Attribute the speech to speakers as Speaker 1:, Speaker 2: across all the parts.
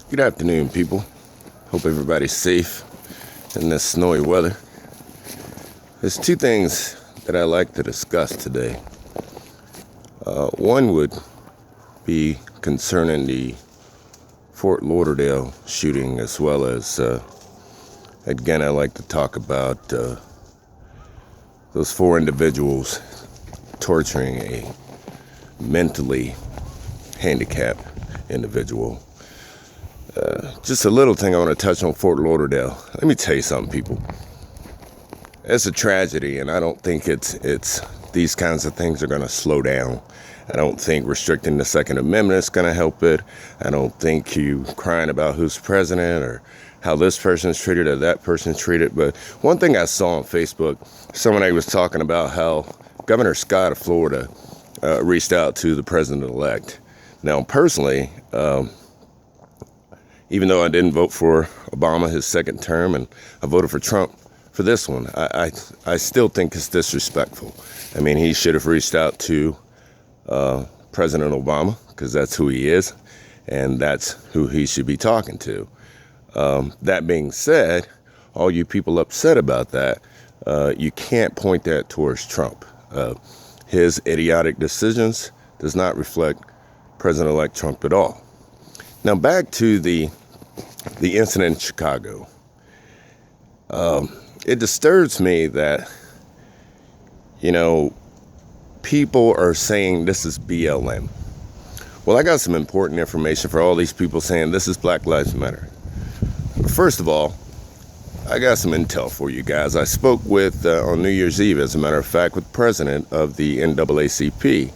Speaker 1: Good afternoon, people. Hope everybody's safe in this snowy weather. There's two things that I like to discuss today. One would be concerning the Fort Lauderdale shooting, as well as, again, I like to talk about those four individuals torturing a mentally handicapped individual. Just a little thing I want to touch on Fort Lauderdale. Let me tell you something, people. It's a tragedy, and I don't think it's these kinds of things are going to slow down. I don't think restricting the Second Amendment is going to help it. I don't think you crying about who's president or how this person's treated or that person's treated. But one thing I saw on Facebook, somebody was talking about how Governor Scott of Florida reached out to the president-elect. Now, personally, even though I didn't vote for Obama his second term, and I voted for Trump for this one, I still think it's disrespectful. I mean, he should have reached out to President Obama, because that's who he is, and that's who he should be talking to. That being said, all you people upset about that, you can't point that towards Trump. His idiotic decisions does not reflect President-elect Trump at all. Now, back to the incident in Chicago. It disturbs me that, people are saying this is BLM. Well, I got some important information for all these people saying this is Black Lives Matter. First of all, I got some intel for you guys. I spoke with, on New Year's Eve, as a matter of fact, with the president of the NAACP,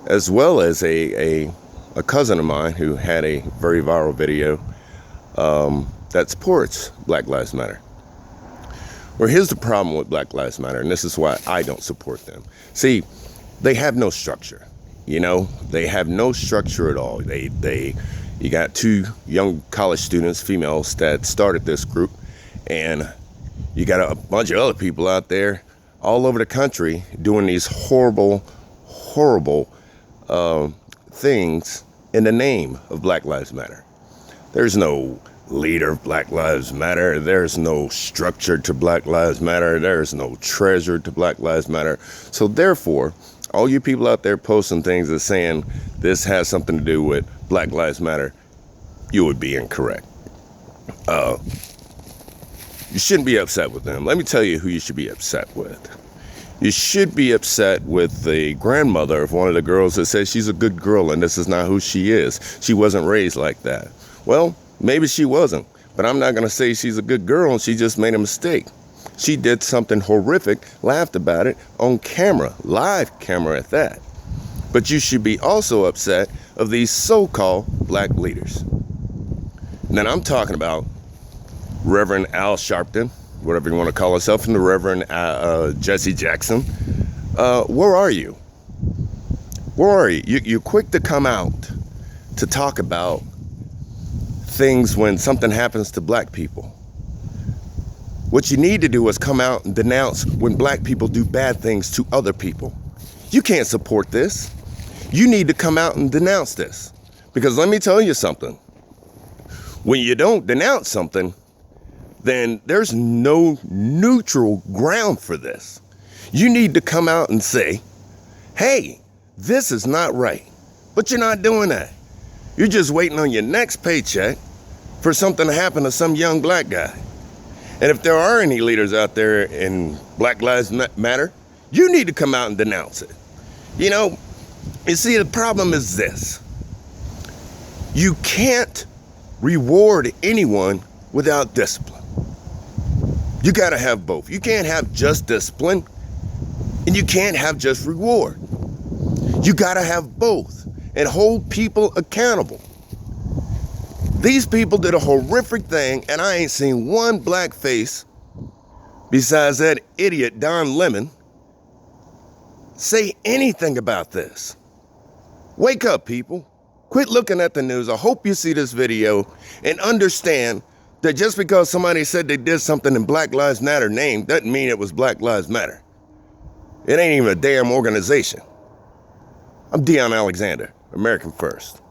Speaker 1: as well as a cousin of mine who had a very viral video that supports Black Lives Matter. Well, here's the problem with Black Lives Matter, and this is why I don't support them. See, they have no structure. They have no structure at all. You got two young college students, females, that started this group, and you got a bunch of other people out there all over the country doing these horrible things in the name of Black Lives Matter. There's no leader of Black Lives Matter. There's no structure to Black Lives Matter. There's no treasure to Black Lives Matter. So therefore, all you people out there posting things that saying this has something to do with Black Lives Matter, you would be incorrect. You shouldn't be upset with them. Let me tell you who you should be upset with. You should be upset with the grandmother of one of the girls that says she's a good girl and this is not who she is. She wasn't raised like that. Well, maybe she wasn't, but I'm not going to say she's a good girl and she just made a mistake. She did something horrific, laughed about it on camera, live camera at that. But you should be also upset of these so-called black leaders. Now, I'm talking about Reverend Al Sharpton, whatever you want to call himself, and the Reverend Jesse Jackson. Where are you? Where are you? You're quick to come out to talk about things when something happens to black people. What you need to do is come out and denounce when black people do bad things to other people. You can't support this. You need to come out and denounce this. Because let me tell you something. When you don't denounce something, then there's no neutral ground for this. You need to come out and say, hey, this is not right. But you're not doing that. You're just waiting on your next paycheck for something to happen to some young black guy. And if there are any leaders out there in Black Lives Matter, you need to come out and denounce it. You see, the problem is this. You can't reward anyone without discipline. You got to have both. You can't have just discipline, and you can't have just reward. You got to have both and hold people accountable. These people did a horrific thing, and I ain't seen one black face besides that idiot Don Lemon say anything about this. Wake up, people. Quit looking at the news. I hope you see this video and understand that just because somebody said they did something in Black Lives Matter name doesn't mean it was Black Lives Matter. It ain't even a damn organization. I'm Deion Alexander, American First.